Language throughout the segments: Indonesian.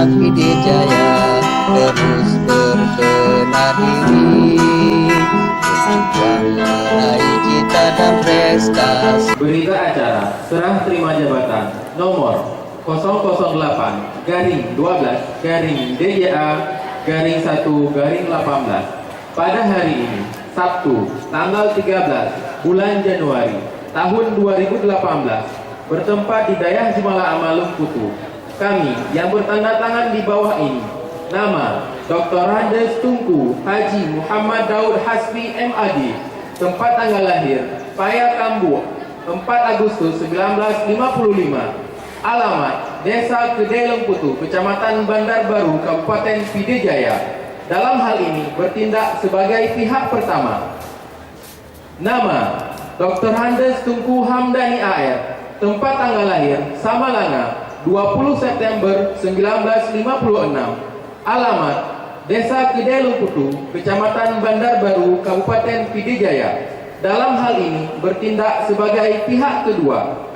anak Pidijaya terus berbenah diri yang meraih cita dan prestasi. Berita acara serah terima jabatan nomor 008-12-DJA-1-18 pada hari ini Sabtu tanggal 13 bulan Januari tahun 2018 bertempat di Dayah Jumala Amalung Kutu. Kami yang bertanda tangan di bawah ini nama Dr. Andes Tunku Haji Muhammad Daud Hasbi MAD, tempat tanggal lahir Paya Kambu 4 Agustus 1955, alamat Desa Kedeleng Kutu, Kecamatan Bandar Baru, Kabupaten Pidijaya. Dalam hal ini bertindak sebagai pihak pertama. Nama Dr. Andes Tunku Hamdani AR, tempat tanggal lahir Samalanga 20 September 1956, alamat Desa Kedeleng Kutu, Kecamatan Bandar Baru, Kabupaten Pidijaya. Dalam hal ini bertindak sebagai pihak kedua.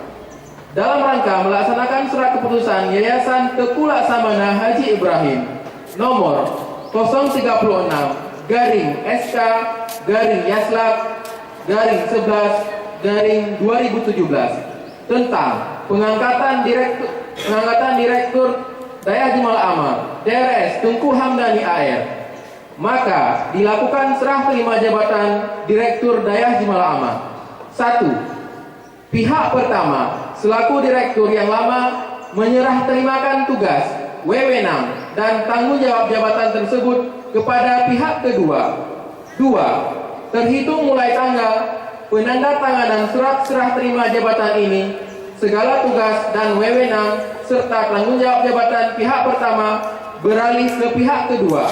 Dalam rangka melaksanakan surat keputusan Yayasan Teku Laksamana Haji Ibrahim nomor 036-Yaslak-11-2017 tentang pengangkatan direktur Dayah Jumala Amal DRS Tunku Hamdani AR, maka dilakukan serah terima jabatan Direktur Dayah Jumala Amal. 1. Pihak pertama selaku direktur yang lama menyerah terimakan tugas, wewenang, dan tanggung jawab jabatan tersebut kepada pihak kedua. 2. Terhitung mulai tanggal penandatanganan surat serah terima jabatan ini, segala tugas dan wewenang serta tanggung jawab jabatan pihak pertama beralih ke pihak kedua.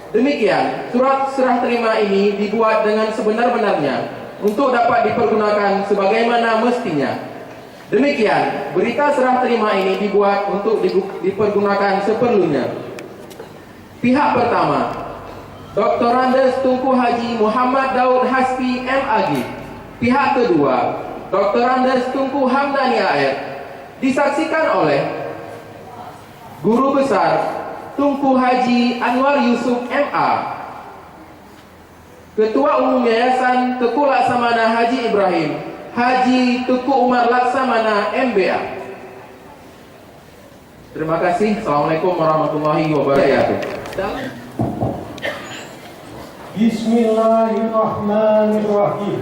Demikian, surat serah terima ini dibuat dengan sebenar-benarnya untuk dapat dipergunakan sebagaimana mestinya. Demikian, berita serah terima ini dibuat untuk dipergunakan seperlunya. Pihak pertama, Dr. Andes Tunku Haji Muhammad Daud Hasbi MAG. Pihak kedua, Dr. Andes Tunku Hamdani AR. Disaksikan oleh Guru Besar Tunku Haji Anwar Yusuf MA, Ketua Umum Yayasan Teku Laksamana Haji Ibrahim Haji Teku Umar Laksamana MBA. Terima kasih. Assalamualaikum warahmatullahi wabarakatuh. Bismillahirrahmanirrahim.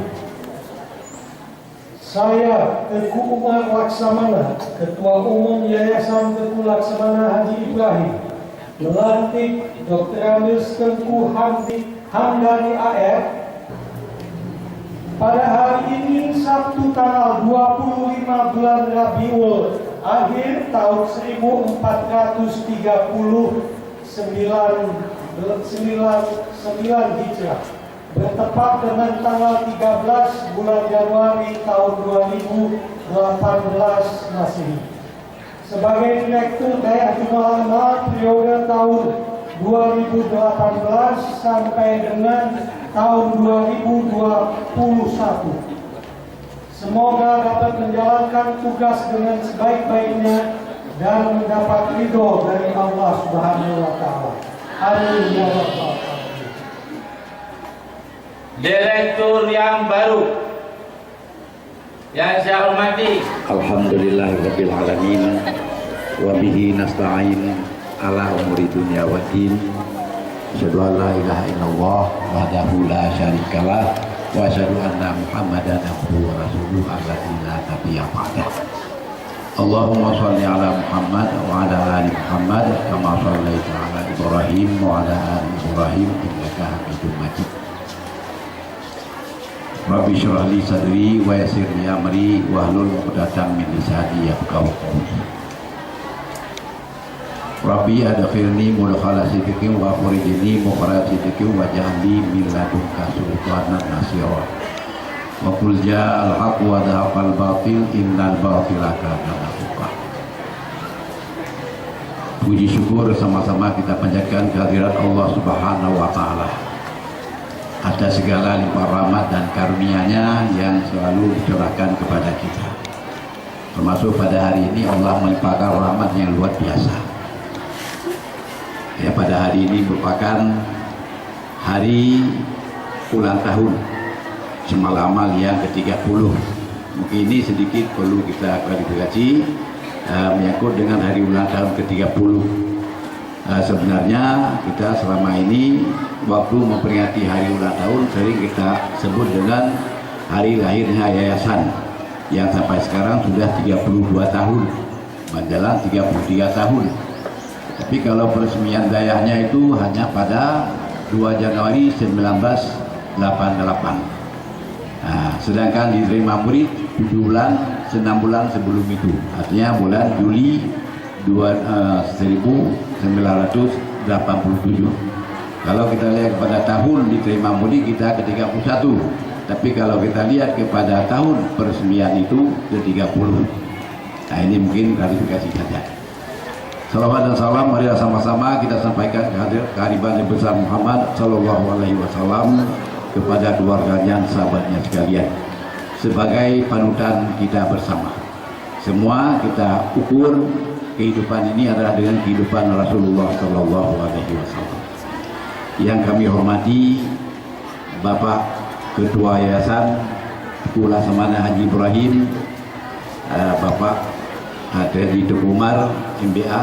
Saya Teku Umar Laksamana, Ketua Umum Yayasan Teku Laksamana Haji Ibrahim, melantik Dr. Andes Tunku Hamdani AR pada hari ini Sabtu tanggal 25 bulan Rabiul Akhir tahun 1439 Hijrah, bertepat dengan tanggal 13 bulan Januari tahun 2018 Masehi. Sebagai Direktur Dayah Jumala Amal periode tahun 2018 sampai dengan tahun 2021. Semoga dapat menjalankan tugas dengan sebaik-baiknya dan mendapat ridho dari Allah Subhanahu wa Ta'ala. Amin ya rabbal alamin. Direktur yang baru yang saya hormati, Alhamdulillahirabbil alamin wa bihi nasta'in ala umuri dunya waddin. Asyhadu an la ilaha illallah wahdahu la syarikalah wa asyhadu anna Muhammadan abduhu wa rasuluhu alladzi la nabiyya ba'dah. Allahumma shalli ala Muhammad wa ala ali Muhammad kama shallaita ala Ibrahim wa ala ali Ibrahim innaka Hamidum Majid. Rabbi shrah li sadri wa yassir li amri wahlul 'uqdatam min lisani yafqahu qawli. Rabbi adkhilni mudkhala sidqin wa akhrijni mukhraja sidqin waj'alni min ladunka sultanan nasira. Wa qul ja'al haqq wa dhahaqal batil innal batila kana zahuqa. Puji syukur sama-sama kita panjatkan kehadirat Allah Subhanahu wa Ta'ala atas segala limpah rahmat dan karunia-Nya yang selalu dicurahkan kepada kita. Termasuk pada hari ini Allah melimpahkan rahmat yang luar biasa. Ya, pada hari ini merupakan hari ulang tahun Jemaah Amal yang ke-30. Mungkin ini sedikit perlu kita klarifikasi menyangkut dengan hari ulang tahun ke-30. Sebenarnya kita selama ini waktu memperingati hari ulang tahun sering kita sebut dengan hari lahirnya yayasan yang sampai sekarang sudah 32 tahun menjelang 33 tahun. Tapi kalau peresmian dayahnya itu hanya pada 2 Januari 1988. Sedangkan diterima murid 6 bulan sebelum itu, artinya bulan Juli 1987. Kalau kita lihat kepada tahun diterima murid kita ke-31, tapi kalau kita lihat kepada tahun peresmian itu ke-30. Nah, ini mungkin klarifikasi saja. Salawat dan salam mari sama-sama kita sampaikan kehadiran Nabi besar Muhammad Sallallahu Alaihi Wasallam kepada keluarganya, sahabatnya sekalian, sebagai panutan kita bersama. Semua kita ukur kehidupan ini adalah dengan kehidupan Rasulullah Sallallahu Alaihi Wasallam. Yang kami hormati Bapak Ketua Yayasan Sekolah Semana Haji Ibrahim, Bapak Teddy Umar MBA,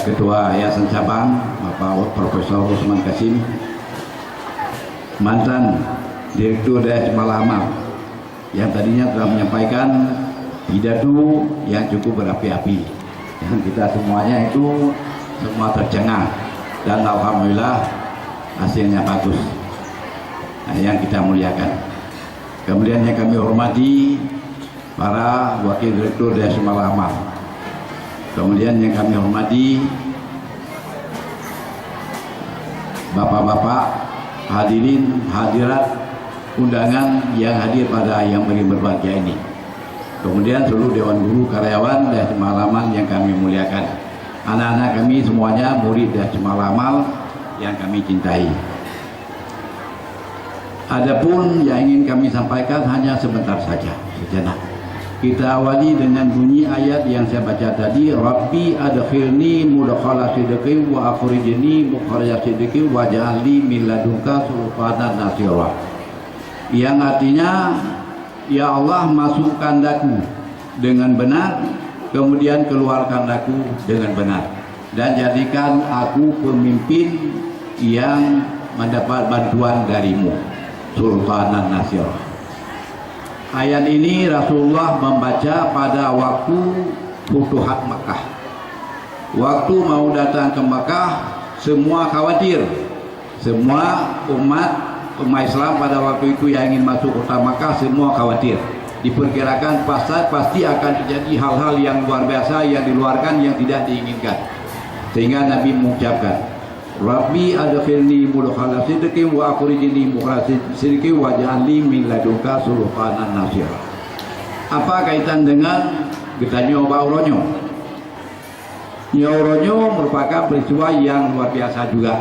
Ketua Yayasan Cabang Bapak Profesor Usman Kasim, mantan Direktur Daya Jemaah Amal yang tadinya telah menyampaikan pidato yang cukup berapi-api, dan kita semuanya itu semua tercengang dan alhamdulillah hasilnya bagus. Nah, yang kita muliakan. Kemudian yang kami hormati para wakil direktur Daya Jemaah Amal. Kemudian yang kami hormati bapak-bapak, hadirin hadirat undangan yang hadir pada yang berbahagia ini. Kemudian seluruh Dewan Guru karyawan Daya Jemaah Amal yang kami muliakan. Anak-anak kami semuanya murid Daya Jemaah Amal yang kami cintai. Adapun yang ingin kami sampaikan hanya sebentar saja, sejenak. Kita awali dengan bunyi ayat yang saya baca tadi, Rabbi adkhilni mudkhala sidqin wa akhrijni mukhraja sidqin waj'alni min ladunka sultanan nasira. Yang artinya, ya Allah, masukkan aku dengan benar, kemudian keluarkan aku dengan benar, dan jadikan aku pemimpin yang mendapat bantuan darimu, sultanan nasira. Ayat ini Rasulullah membaca pada waktu Futuhat Makkah. Waktu mau datang ke Makkah, semua khawatir. Semua umat Islam pada waktu itu yang ingin masuk kota Makkah semua khawatir. Diperkirakan pasti akan terjadi hal-hal yang luar biasa yang diluarkan yang tidak diinginkan. Sehingga Nabi mengucapkan, Rabbi adkhilni mudkhala sidqin wa akhrijni mukhraja sidqin waj'alni min ladunka sultanan nasira. Apa kaitan dengan kita nyoba uronyo? Nyoronyo merupakan peristiwa yang luar biasa juga.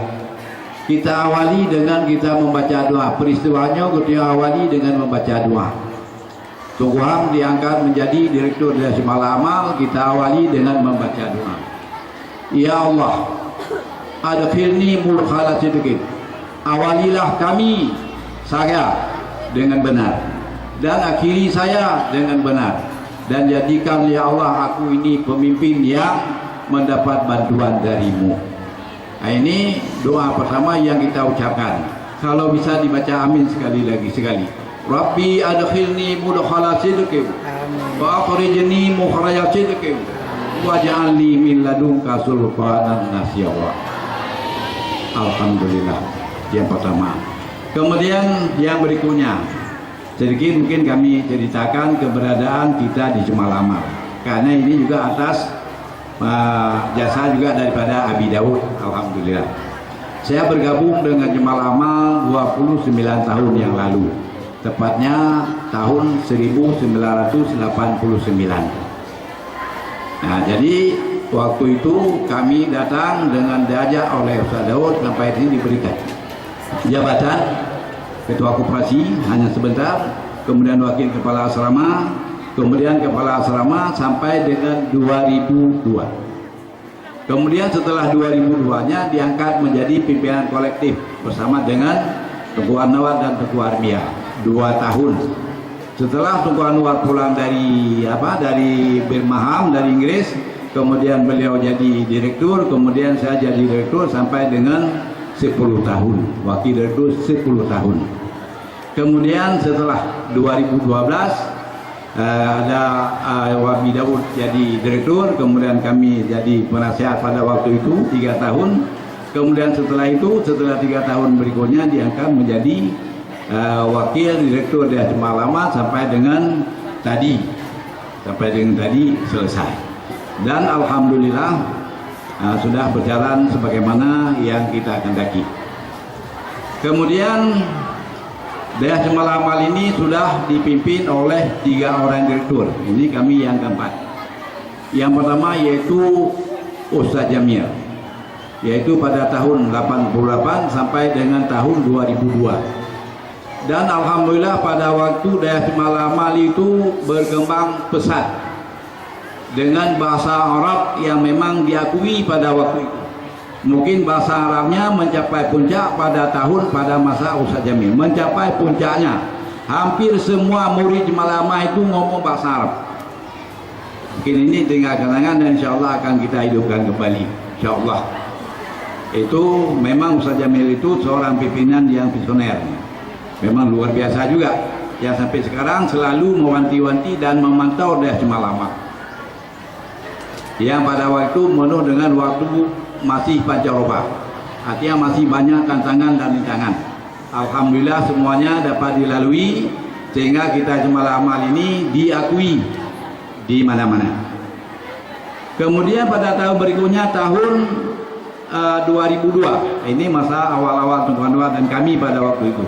Kita awali dengan kita membaca doa. Peristiwanya kita awali dengan membaca doa. Tunggu Ham diangkat menjadi Direktur Daya Jemaah Amal, kita awali dengan membaca doa. Ya Allah, adkhilni mudkhala sidqin. Awalilah kami, saya, dengan benar, dan akhiri saya dengan benar, dan jadikan ya Allah aku ini pemimpin yang mendapat bantuan darimu. Nah, ini doa pertama yang kita ucapkan. Kalau bisa dibaca amin sekali lagi sekali. Rabbi adkhilni mudkhala sidqin wa akhrijni mukhraja sidqin waj'alni min ladunka sultanan nasira. Alhamdulillah, yang pertama. Kemudian yang berikutnya, sedikit mungkin kami ceritakan keberadaan kita di Jemaah Amal, karena ini juga atas jasa juga daripada Abi Daud. Alhamdulillah, saya bergabung dengan Jemaah Amal 29 tahun yang lalu, tepatnya tahun 1989. Nah, jadi waktu itu kami datang dengan diajak oleh Ustaz Daud sampai sini diberikan jabatan Ketua Koperasi hanya sebentar, kemudian Wakil Kepala Asrama, kemudian Kepala Asrama sampai dengan 2002. Kemudian setelah 2002-nya diangkat menjadi pimpinan kolektif bersama dengan Tengku Anwar dan Tengku Armia 2 tahun. Setelah Tengku Anwar pulang dari Birmingham dari Inggris, kemudian beliau jadi direktur, kemudian saya jadi direktur sampai dengan 10 tahun, wakil direktur 10 tahun. Kemudian setelah 2012 ada Wabi Daud jadi direktur, kemudian kami jadi penasihat pada waktu itu 3 tahun. Kemudian setelah itu, setelah 3 tahun berikutnya diangkat menjadi wakil direktur Dayah Jemaah Ulama sampai dengan tadi selesai. Dan alhamdulillah sudah berjalan sebagaimana yang kita kehendaki. Kemudian Dayah Jemaah Ulama ini sudah dipimpin oleh 3 orang direktur. Ini kami yang keempat. Yang pertama yaitu Ustaz Jamil, yaitu pada tahun 88 sampai dengan tahun 2002. Dan alhamdulillah pada waktu Dayah Jemaah Ulama itu berkembang pesat dengan bahasa Arab yang memang diakui pada waktu itu. Mungkin bahasa Arabnya mencapai puncak pada masa Ustaz Jamil, mencapai puncaknya. Hampir semua murid Jemaah Ulama itu ngomong bahasa Arab. Mungkin ini tinggal kenangan dan insya Allah akan kita hidupkan kembali, insya Allah. Itu memang Ustaz Jamil itu seorang pimpinan yang visioner, memang luar biasa juga, yang sampai sekarang selalu mewanti-wanti dan memantau Dayah Jemaah Ulama yang pada waktu penuh dengan waktu masih pancaroba, artinya masih banyak tantangan dan rintangan. Alhamdulillah semuanya dapat dilalui sehingga kita Jemaah Ulama ini diakui di mana-mana. Kemudian pada tahun berikutnya tahun 2002, ini masa awal-awal Tengku Anwar dan kami pada waktu itu.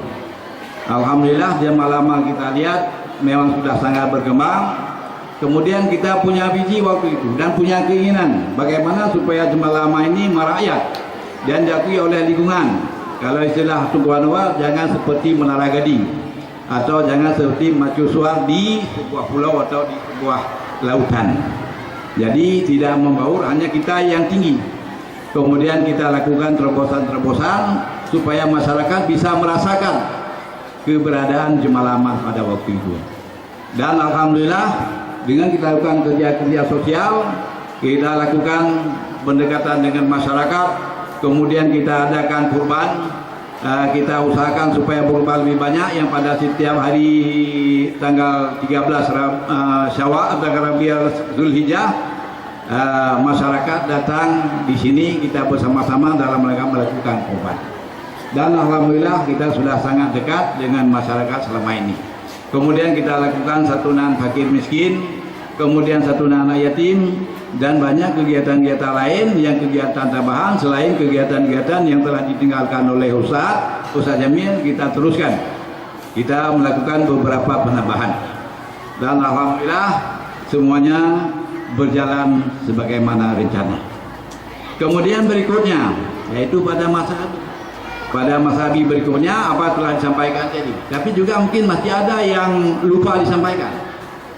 Alhamdulillah Jemaah Ulama kita lihat memang sudah sangat berkembang. Kemudian kita punya visi waktu itu dan punya keinginan bagaimana supaya Jemaah Ulama ini merakyat dan diakui oleh lingkungan. Kalau istilah Tengku Anwar, jangan seperti Menara Gading atau jangan seperti mercusuar di sebuah pulau atau di sebuah lautan. Jadi tidak membaur, hanya kita yang tinggi. Kemudian kita lakukan terobosan-terobosan supaya masyarakat bisa merasakan keberadaan Jemaah Ulama pada waktu itu. Dan alhamdulillah dengan kita lakukan kerja-kerja sosial, kita lakukan pendekatan dengan masyarakat, kemudian kita adakan kurban, kita usahakan supaya kurban lebih banyak, yang pada setiap hari tanggal 13 Syawal atau Rabiul Zulhijjah, masyarakat datang di sini, kita bersama-sama dalam melakukan kurban. Dan alhamdulillah kita sudah sangat dekat dengan masyarakat selama ini. Kemudian kita lakukan santunan fakir miskin, kemudian santunan anak yatim, dan banyak kegiatan-kegiatan lain yang kegiatan tambahan selain kegiatan-kegiatan yang telah ditinggalkan oleh Ustaz Jamil. Kita teruskan, kita melakukan beberapa penambahan, dan alhamdulillah semuanya berjalan sebagaimana rencana. Kemudian berikutnya yaitu pada masa berikutnya apa telah disampaikan tadi, tapi juga mungkin masih ada yang lupa disampaikan.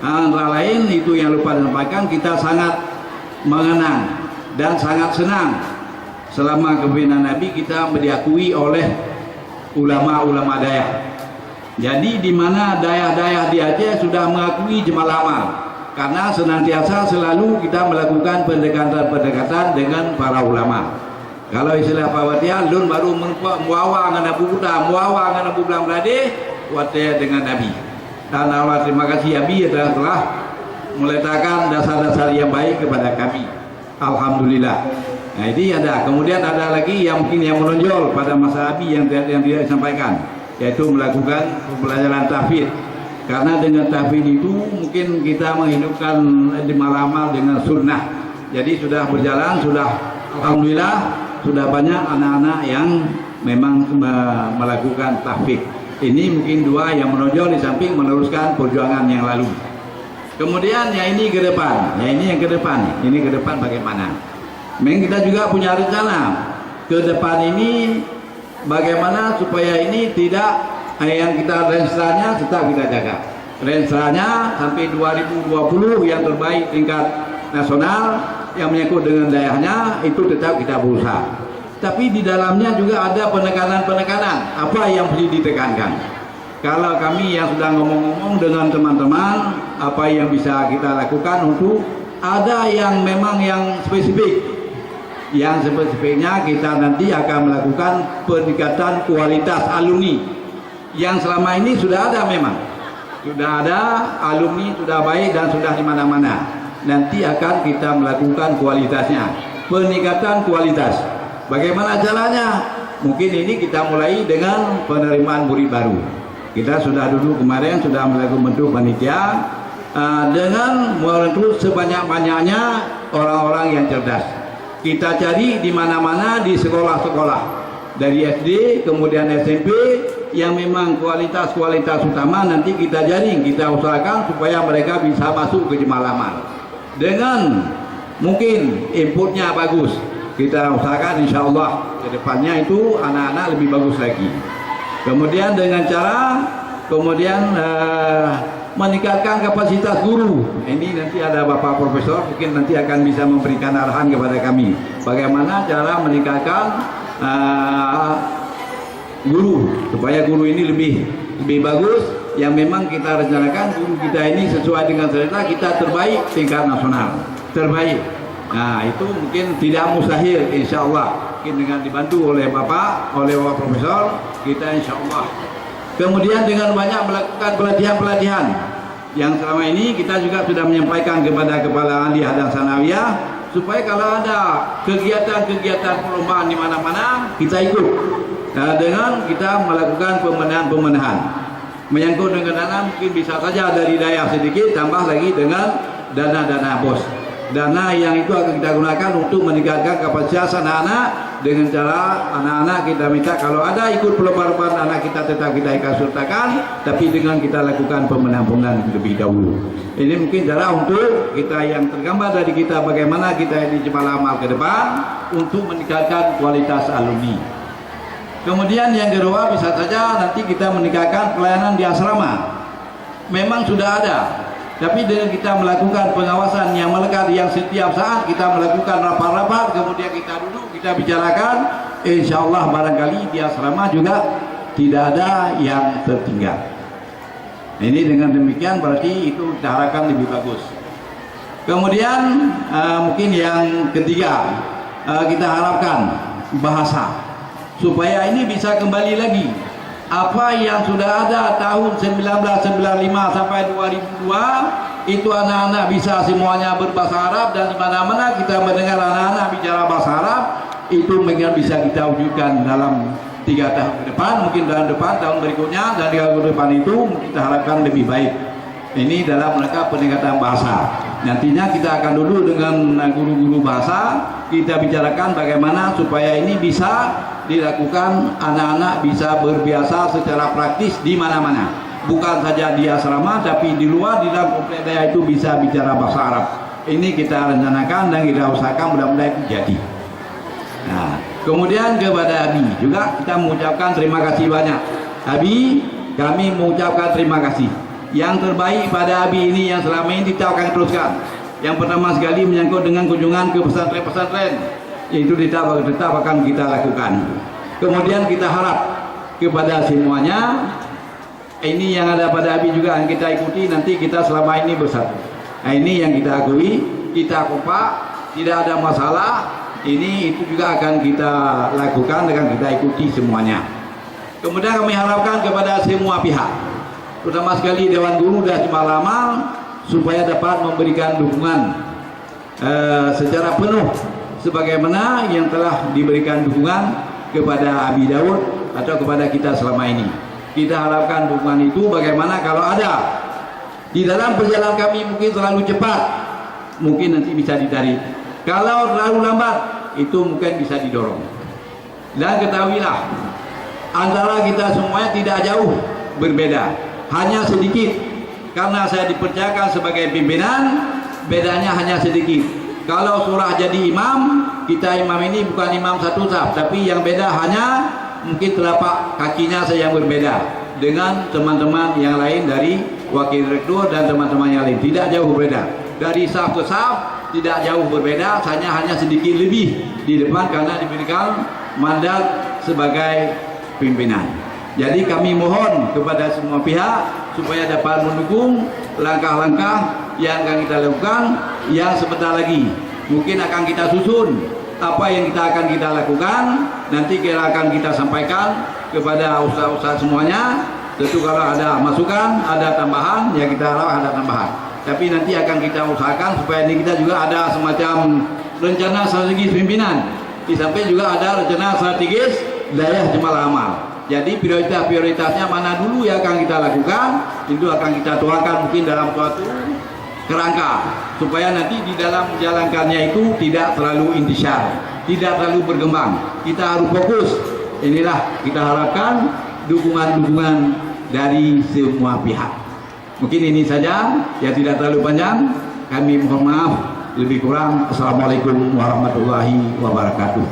Antara lain itu yang lupa disampaikan, kita sangat mengenang dan sangat senang selama kepemimpinan Nabi kita diakui oleh ulama-ulama Dayah. Jadi di mana Dayah-Dayah di Aceh sudah mengakui Jemaah Ulama, karena senantiasa selalu kita melakukan pendekatan dengan para ulama. Kalau istilah Pak Watia, lun baru muawa dengan Abu Buddha, muawa dengan Abu Belang Belade, Watia dengan Nabi. Dan Allah terima kasih Nabi telah meletakkan dasar-dasar yang baik kepada kami. Alhamdulillah. Nah ini ada. Kemudian ada lagi yang mungkin yang menonjol pada masa Nabi yang tidak disampaikan, yaitu melakukan pembelajaran tahfidz. Karena dengan tahfidz itu mungkin kita menghidupkan Jemaah Ulama dengan sunnah. Jadi sudah berjalan, sudah alhamdulillah sudah banyak anak-anak yang memang melakukan tahfidz. Ini mungkin dua yang menonjol di samping meneruskan perjuangan yang lalu. Kemudian yang ini ke depan, ini ke depan bagaimana? Memang kita juga punya rencana ke depan ini bagaimana supaya ini tidak yang kita rensanya tetap kita jaga. Rensanya sampai 2020 yang terbaik tingkat nasional, yang menyangkut dengan daerahnya itu tetap kita berusaha. Tapi di dalamnya juga ada penekanan-penekanan apa yang perlu ditekankan. Kalau kami yang sudah ngomong-ngomong dengan teman-teman apa yang bisa kita lakukan untuk ada yang memang yang spesifik. Yang spesifiknya kita nanti akan melakukan peningkatan kualitas alumni yang selama ini sudah ada memang. Sudah ada alumni, sudah baik dan sudah di mana-mana. Nanti akan kita melakukan kualitasnya, peningkatan kualitas. Bagaimana caranya? Mungkin ini kita mulai dengan penerimaan murid baru. Kita sudah dulu kemarin sudah melakukan bentuk panitia dengan merekrut sebanyak-banyaknya orang-orang yang cerdas. Kita cari di mana-mana di sekolah-sekolah dari SD kemudian SMP yang memang kualitas-kualitas utama nanti kita jaring, kita usahakan supaya mereka bisa masuk ke Jemaah Amal. Dengan mungkin inputnya bagus, kita usahakan insya Allah ke depannya itu anak-anak lebih bagus lagi. Kemudian dengan cara meningkatkan kapasitas guru. Ini nanti ada Bapak Profesor mungkin nanti akan bisa memberikan arahan kepada kami bagaimana cara meningkatkan guru supaya guru ini lebih bagus. Yang memang kita rencanakan guru kita ini sesuai dengan selera kita terbaik tingkat nasional, terbaik. Nah itu mungkin tidak mustahil insya Allah mungkin dengan dibantu oleh Bapak Profesor kita insya Allah. Kemudian dengan banyak melakukan pelatihan-pelatihan yang selama ini kita juga sudah menyampaikan kepada Kepala Aliyah dan Sanawiyah supaya kalau ada kegiatan-kegiatan perlombaan di mana-mana kita ikut dengan kita melakukan pemenahan. Menyangkut dengan dana mungkin bisa saja dari daya sedikit tambah lagi dengan dana-dana bos. Dana yang itu akan kita gunakan untuk meningkatkan kapasitas anak-anak dengan cara anak-anak kita minta kalau ada ikut perlombaan anak kita tetap kita ikut sertakan, tapi dengan kita lakukan pemenang-pemenang lebih dahulu. Ini mungkin cara untuk kita yang tergambar dari kita bagaimana kita di Jemaah Amal ke depan untuk meningkatkan kualitas alumni. Kemudian yang kedua bisa saja nanti kita meningkatkan pelayanan di asrama. Memang sudah ada. Tapi dengan kita melakukan pengawasan yang melekat yang setiap saat kita melakukan rapat-rapat kemudian kita duduk kita bicarakan insya Allah barangkali di asrama juga tidak ada yang tertinggal. Ini dengan demikian berarti itu kita harapkan lebih bagus. Kemudian mungkin yang ketiga kita harapkan bahasa supaya ini bisa kembali lagi apa yang sudah ada tahun 1995 sampai 2002 itu anak-anak bisa semuanya berbahasa Arab dan di mana-mana kita mendengar anak-anak bicara bahasa Arab itu mungkin bisa kita wujudkan dalam 3 tahun ke depan, mungkin dalam depan tahun berikutnya dan 3 tahun depan itu kita harapkan lebih baik. Ini dalam rangka peningkatan bahasa. Nantinya kita akan dulu dengan guru-guru bahasa kita bicarakan bagaimana supaya ini bisa dilakukan anak-anak bisa berbiasa secara praktis di mana-mana. Bukan saja di asrama tapi di luar di dalam komplek daya itu bisa bicara bahasa Arab. Ini kita rencanakan dan kita usahakan mudah-mudahan itu jadi. Nah, kemudian kepada Abi juga kita mengucapkan terima kasih banyak. Abi, kami mengucapkan terima kasih. Yang terbaik pada Abi ini yang selama ini kita akan teruskan. Yang pertama sekali menyangkut dengan kunjungan ke pesantren-pesantren, yaitu tetap akan kita lakukan. Kemudian kita harap kepada semuanya ini yang ada pada Abi juga yang kita ikuti nanti kita selama ini bersatu. Nah ini yang kita akui, kita kompak, tidak ada masalah. Ini itu juga akan kita lakukan dengan kita ikuti semuanya. Kemudian kami harapkan kepada semua pihak, terutama sekali Dewan Guru dan Jemaah Amal supaya dapat memberikan dukungan secara penuh sebagaimana yang telah diberikan dukungan kepada Abi Daud atau kepada kita selama ini. Kita harapkan dukungan itu bagaimana kalau ada di dalam perjalanan kami mungkin terlalu cepat, mungkin nanti bisa ditarik. Kalau terlalu lambat, itu mungkin bisa didorong. Dan ketahuilah, antara kita semuanya tidak jauh berbeda, hanya sedikit. Karena saya dipercayakan sebagai pimpinan, bedanya hanya sedikit. Kalau surah jadi imam, kita imam ini bukan imam satu saf, tapi yang beda hanya mungkin telapak kakinya saja yang berbeda dengan teman-teman yang lain dari wakil rektor dan teman-teman yang lain. Tidak jauh berbeda. Dari saf ke saf tidak jauh berbeda, hanya sedikit lebih di depan karena diberikan mandat sebagai pimpinan. Jadi kami mohon kepada semua pihak supaya dapat mendukung langkah-langkah yang akan kita lakukan, yang sebentar lagi mungkin akan kita susun apa yang kita lakukan, nanti akan kita sampaikan kepada usaha-usaha semuanya. Tentu kalau ada masukan, ada tambahan, ya kita harap ada tambahan. Tapi nanti akan kita usahakan supaya ini kita juga ada semacam rencana strategis pimpinan. Di samping juga ada rencana strategis daerah Jemaah Amal. Jadi prioritasnya mana dulu yang akan kita lakukan, itu akan kita tuangkan mungkin dalam suatu kerangka supaya nanti di dalam menjalankannya itu tidak terlalu intisar, tidak terlalu berkembang. Kita harus fokus. Inilah kita harapkan dukungan-dukungan dari semua pihak. Mungkin ini saja, ya tidak terlalu panjang. Kami mohon maaf lebih kurang. Assalamualaikum warahmatullahi wabarakatuh.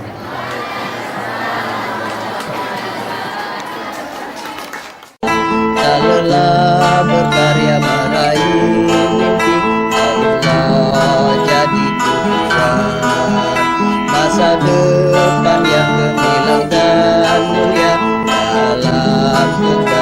Tak lelah berkarya meraih mimpi, Allah jadi tujuan. Masa depan yang gemilang dan mulia dalam